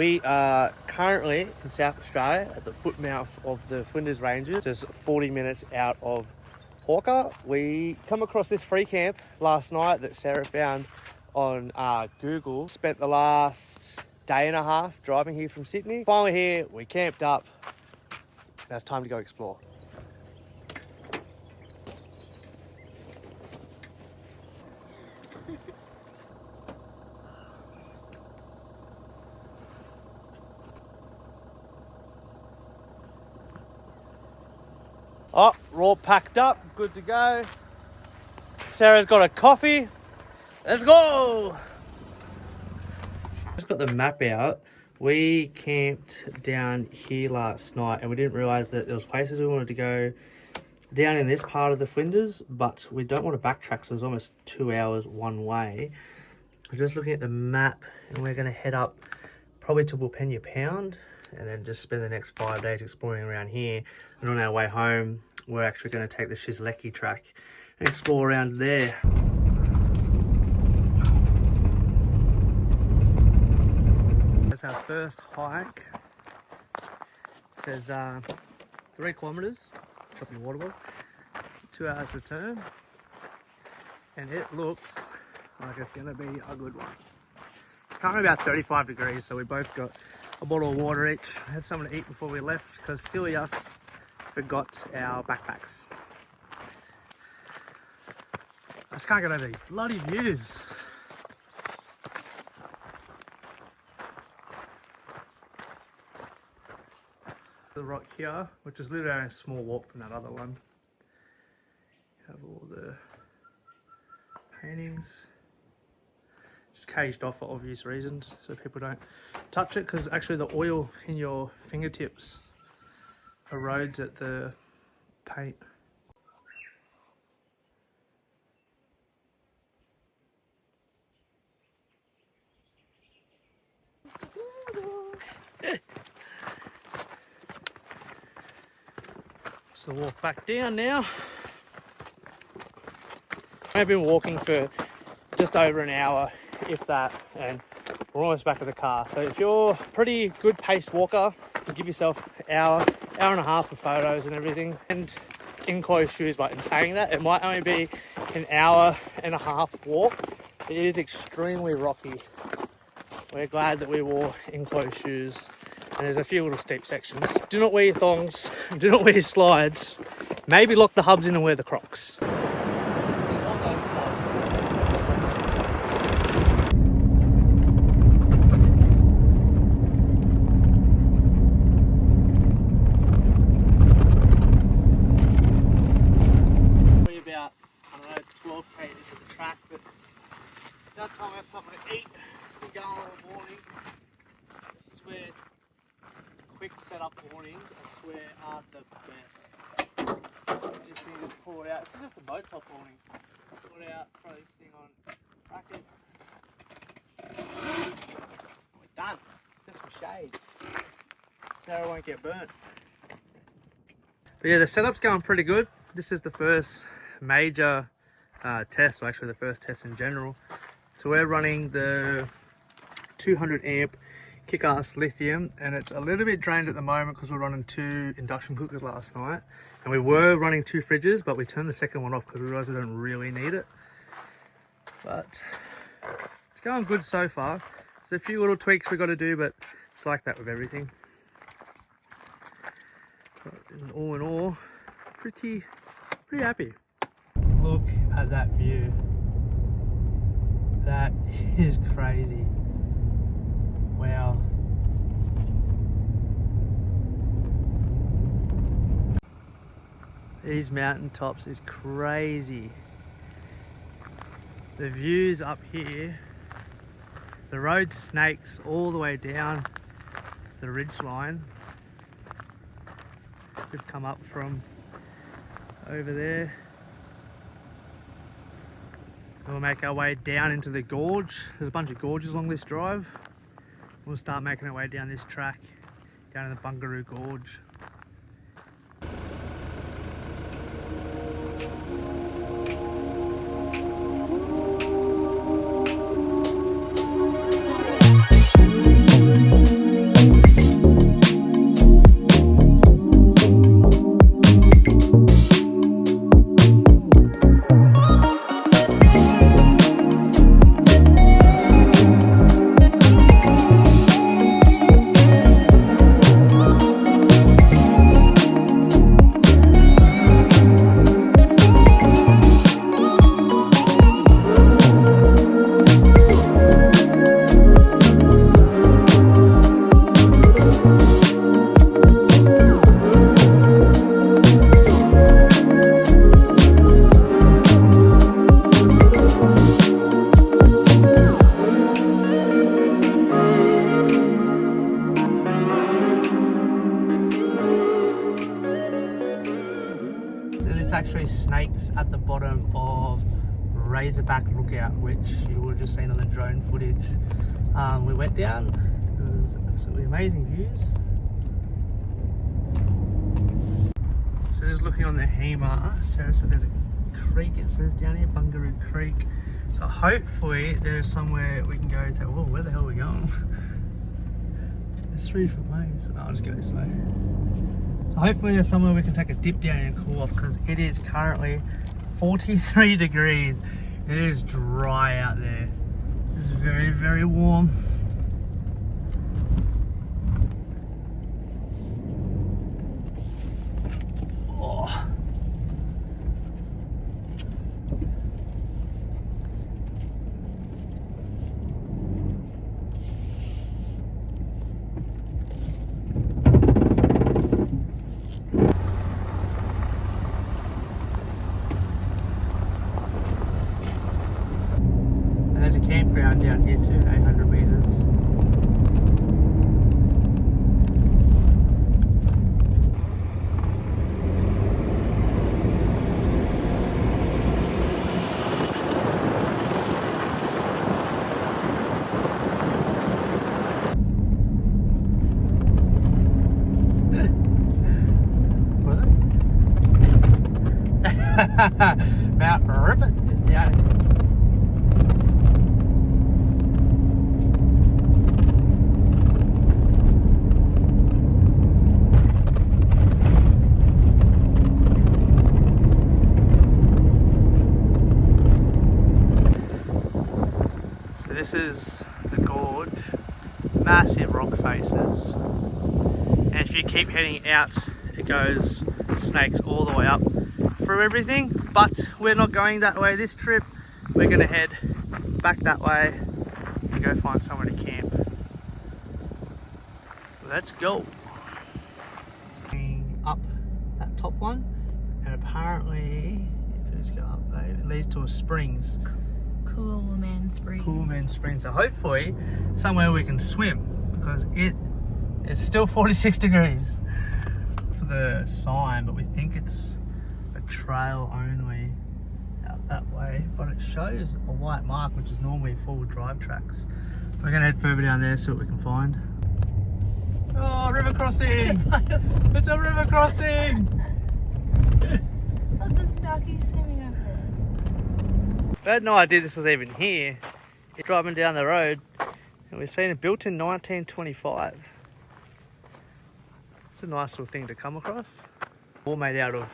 We are currently in South Australia at the footmouth of the Flinders Ranges, just 40 minutes out of Hawker. We come across this free camp last night that Sarah found on Google. Spent the last day and a half driving here from Sydney. Finally here, we camped up. Now it's time to go explore. Oh, we're all packed up, good to go. Sarah's got a coffee. Let's go! Just got the map out. We camped down here last night and we didn't realise that there was places we wanted to go down in this part of the Flinders, but we don't want to backtrack, so it was almost 2 hours one way. We're just looking at the map and we're going to head up probably to Beltana Pound and then just spend the next 5 days exploring around here. And on our way home, we're actually going to take the Shizlecki track and explore around there. That's our first hike. It says 3 kilometres, drop your water bottle, 2 hours return, and it looks like it's going to be a good one. It's currently about 35 degrees, so we both got a bottle of water each. I had something to eat before we left because silly us forgot our backpacks. I just can't get over these bloody views. The rock here, which is literally a small walk from that other one. You have all the paintings. Just caged off for obvious reasons, so people don't touch it, because actually the oil in your fingertips erodes at the paint. So walk back down now. I've been walking for just over an hour, if that, and we're almost back at the car. So if you're a pretty good paced walker, give yourself an hour and a half for photos and everything, and enclosed shoes. But in saying that, it might only be an hour and a half walk. It is extremely rocky. We're glad that we wore enclosed shoes, and there's a few little steep sections. Do not wear your thongs, do not wear your slides, maybe lock the hubs in and wear the Crocs. Time we have something to eat. It's been going all morning. This is where quick setup mornings, I swear, are the best. This thing is pulled out. This is just a boat top morning. Pull it out, throw this thing on, rack it. We're done. Just some shade. So it won't get burnt. But yeah, the setup's going pretty good. This is the first major test, or actually the first test in general. So we're running the 200 amp kick-ass lithium, and it's a little bit drained at the moment because we're running 2 induction cookers last night, and we were running 2 fridges, but we turned the second one off because we realized we don't really need it. But it's going good so far. There's a few little tweaks we got to do, but it's like that with everything. But all in all, pretty happy. Look at that view. That is crazy. Wow. These mountain tops is crazy. The views up here, the road snakes all the way down the ridge line. Could come up from over there. We'll make our way down into the gorge. There's a bunch of gorges along this drive. We'll start making our way down this track, down in the Arkaroo Gorge. actually snakes at the bottom of Razorback Lookout, which you would have just seen on the drone footage. We went down, it was absolutely amazing views. So just looking on the HEMA, Sarah said there's a creek, it says down here, Bungaroo Creek. So hopefully there's somewhere we can go to. Whoa, where the hell are we going? There's 3 different ways. No, I'll just go this way. So hopefully there's somewhere we can take a dip down and cool off, because it is currently 43 degrees. It is dry out there. It's very, very warm. Oh. There's a campground down here too, 800 metres. Was it? Mount Ribbit is down here. This is the gorge, massive rock faces, and if you keep heading out, it goes snakes all the way up through everything, but we're not going that way this trip. We're going to head back that way and go find somewhere to camp. Let's go. Up that top one, and apparently, if you just go up there, it leads to a springs. Coolman Springs. Coolman Springs. So hopefully somewhere we can swim, because it is still 46 degrees. For the sign, but we think it's a trail only out that way, but it shows a white mark, which is normally four-wheel drive tracks. We're gonna head further down there, see what we can find. Oh, river crossing! It's a river crossing! Look, there's duckies swimming over there. I had no idea this was even here. You're driving down the road and we're seeing it built in 1925. It's a nice little thing to come across. All made out of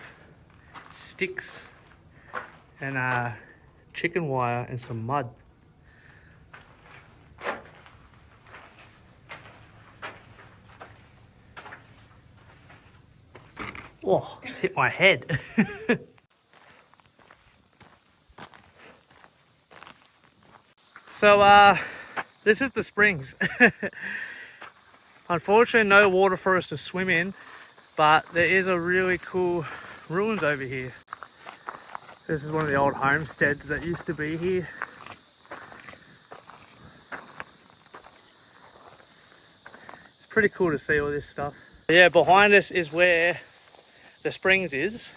sticks and chicken wire and some mud. Oh, it's hit my head. So this is the springs. Unfortunately no water for us to swim in, but there is a really cool ruins over here. This is one of the old homesteads that used to be here. It's pretty cool to see all this stuff. Yeah, behind us is where the springs is.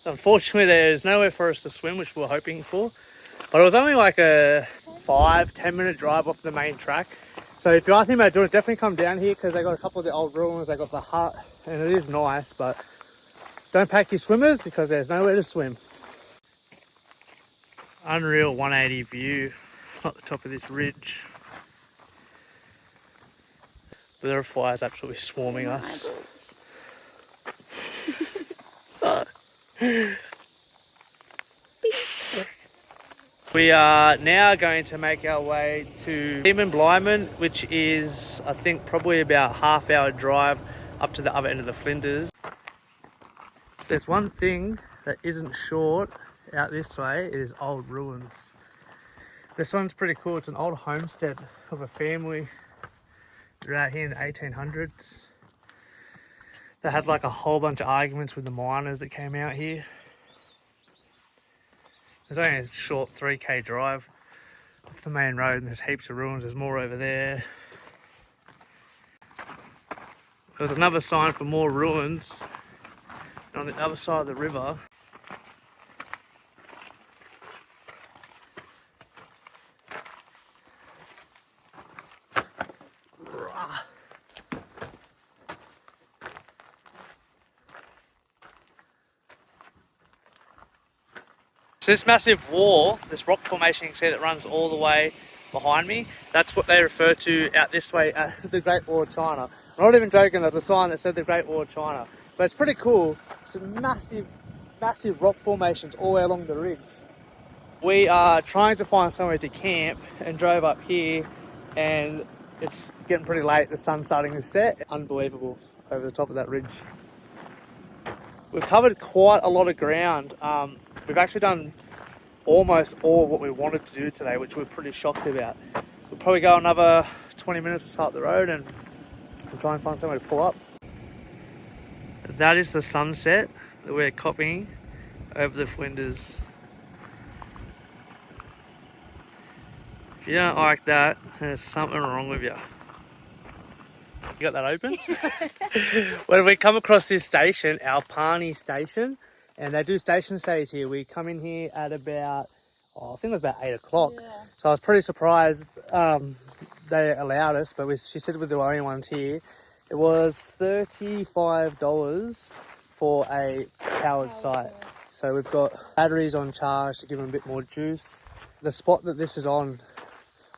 Unfortunately there's nowhere for us to swim, which we were hoping for, but it was only like a 5-10 minute drive off the main track. So if you are thinking about doing it, definitely come down here, because they got a couple of the old ruins, they got the hut, and it is nice, but don't pack your swimmers because there's nowhere to swim. Unreal 180 view at the top of this ridge. There are fires absolutely swarming us. We are now going to make our way to Blyman, which is, I think, probably about a half-hour drive up to the other end of the Flinders. There's one thing that isn't short out this way, it is old ruins. This one's pretty cool. It's an old homestead of a family. They're out here in the 1800s. They had like a whole bunch of arguments with the miners that came out here. There's only a short 3k drive off the main road, and there's heaps of ruins. There's more over there. There's another sign for more ruins on the other side of the river. So this massive wall, this rock formation you can see that runs all the way behind me, that's what they refer to out this way as the Great Wall of China. I'm not even joking, there's a sign that said the Great Wall of China. But it's pretty cool. Some massive, massive rock formations all the way along the ridge. We are trying to find somewhere to camp and drove up here, and it's getting pretty late. The sun's starting to set. Unbelievable over the top of that ridge. We've covered quite a lot of ground. We've actually done almost all of what we wanted to do today, which we're pretty shocked about. We'll probably go another 20 minutes to start the road and we'll try and find somewhere to pull up. That is the sunset that we're copying over the Flinders. If you don't like that, there's something wrong with you. You got that open? When we come across this station, Alpana station, and they do station stays here. We come in here at about, I think it was about 8 o'clock. Yeah. So I was pretty surprised they allowed us, but she said we're the only ones here. It was $35 for a powered site. So we've got batteries on charge to give them a bit more juice. The spot that this is on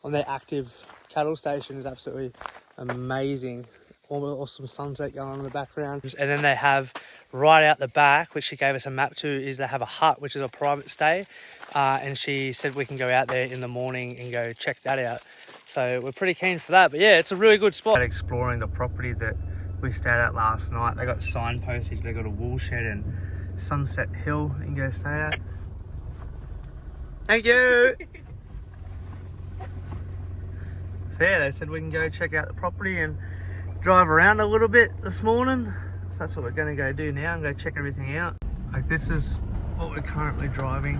their active cattle station is absolutely amazing. Awesome sunset going on in the background. And then they have right out the back, which she gave us a map to, is they have a hut, which is a private stay. And she said we can go out there in the morning and go check that out. So we're pretty keen for that. But yeah, it's a really good spot. Exploring the property that we stayed at last night. They got signpostage, they got a wool shed and Sunset Hill you can go stay at. Thank you! So yeah, they said we can go check out the property and drive around a little bit this morning. So that's what we're going to go do now and go check everything out. Like, this is what we're currently driving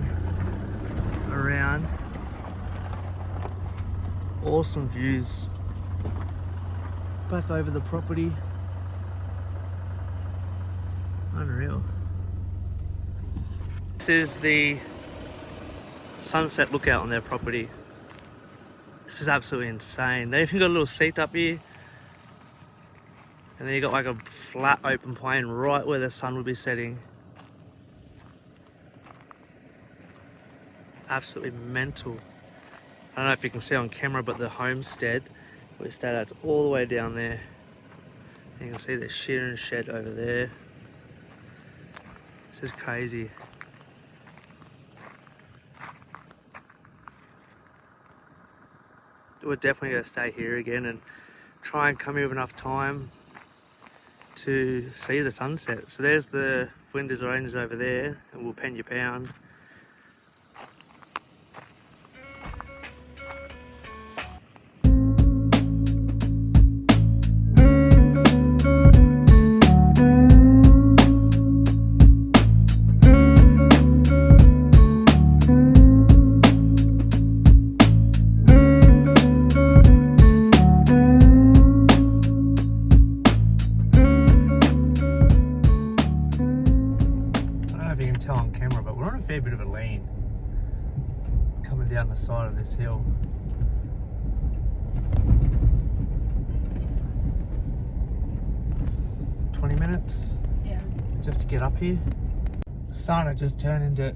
around. Awesome views back over the property. Unreal. This is the sunset lookout on their property. This is absolutely insane. They even got a little seat up here. And then you got like a flat open plain right where the sun would be setting. Absolutely mental. I don't know if you can see on camera, but the homestead we stayed at, it's all the way down there. You can see the shearing shed over there. This is crazy. We're definitely going to stay here again and try and come here with enough time to see the sunset. So there's the Flinders Ranges over there, and we'll pen your pound. Fair bit of a lean coming down the side of this hill. "20 minutes? Yeah. Just to get up here. It's starting to just turn into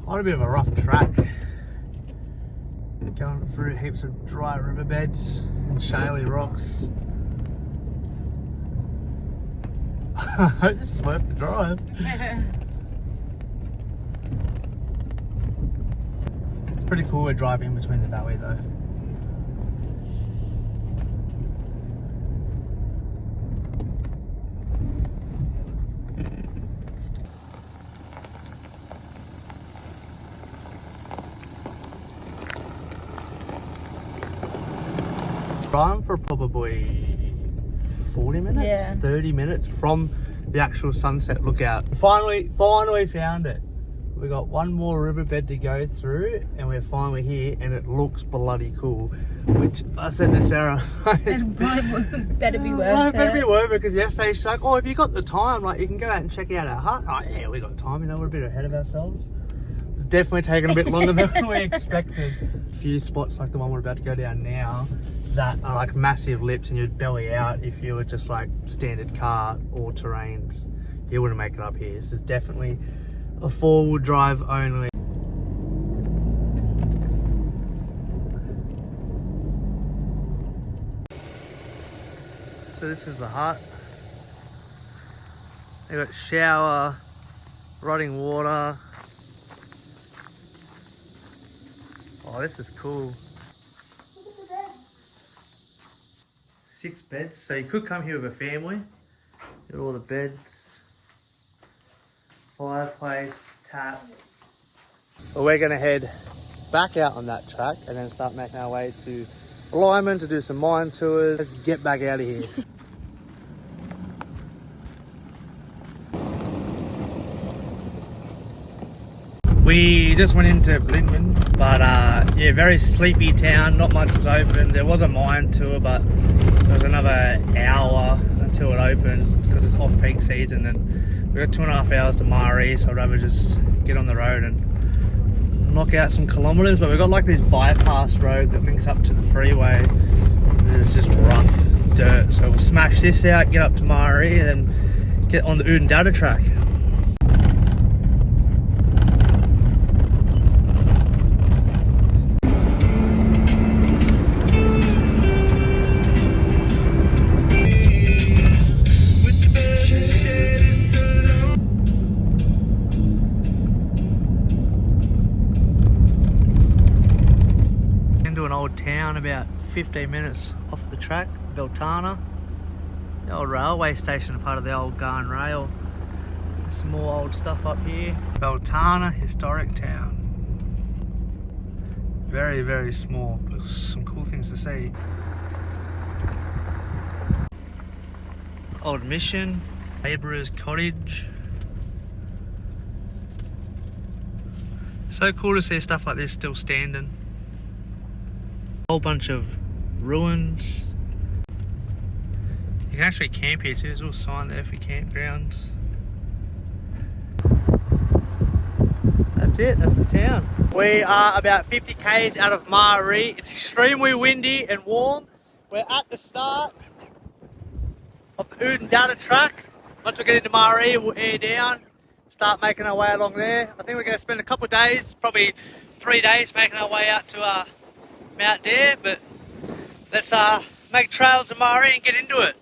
quite a bit of a rough track. Going through heaps of dry riverbeds and shaly rocks. I hope this is worth the drive. Pretty cool we're driving in between the valley though. Driving for probably 40 minutes, yeah. 30 minutes from the actual sunset lookout. Finally found it. We got one more riverbed to go through and we're finally here and it looks bloody cool. Which I said to Sarah, it better be worth it. It better be worth it, because yesterday she's like, "Oh, if you got the time, like you can go out and check out our hut." Oh yeah, we got time, you know, we're a bit ahead of ourselves. It's definitely taken a bit longer than we expected. A few spots like the one we're about to go down now that are like massive lips and you'd belly out if you were just like standard car or terrains. You wouldn't make it up here. This is definitely a 4-wheel drive only. So this is the hut. They got shower, running water. Oh, this is cool. 6 beds, so you could come here with a family. Got all the beds, fireplace, tap. Well, we're gonna head back out on that track and then start making our way to Lyman to do some mine tours. Let's get back out of here. We just went into Blindman, but yeah, very sleepy town, not much was open. There was a mine tour, but there was another hour until it opened because it's off-peak season, and we got 2.5 hours to Mari, so I'd rather just get on the road and knock out some kilometres. But we've got like this bypass road that links up to the freeway. It's just rough dirt, so we'll smash this out, get up to Mari, and then get on the Oodnadatta track. Into an old town about 15 minutes off the track, Beltana. The old railway station, part of the old Garn Rail. Some more old stuff up here. Beltana, historic town. Very, very small, but some cool things to see. Old mission, labourer's cottage. So cool to see stuff like this still standing. Whole bunch of ruins. You can actually camp here too. There's a little sign there for campgrounds. That's it, that's the town. We are about 50 k's out of Mari. It's extremely windy and warm. We're at the start of the Oodnadatta track. Once we get into Mari, we'll air down, start making our way along there. I think we're going to spend a couple of days, probably 3 days, making our way out to Mount Dare, but let's make trails to Mari and get into it.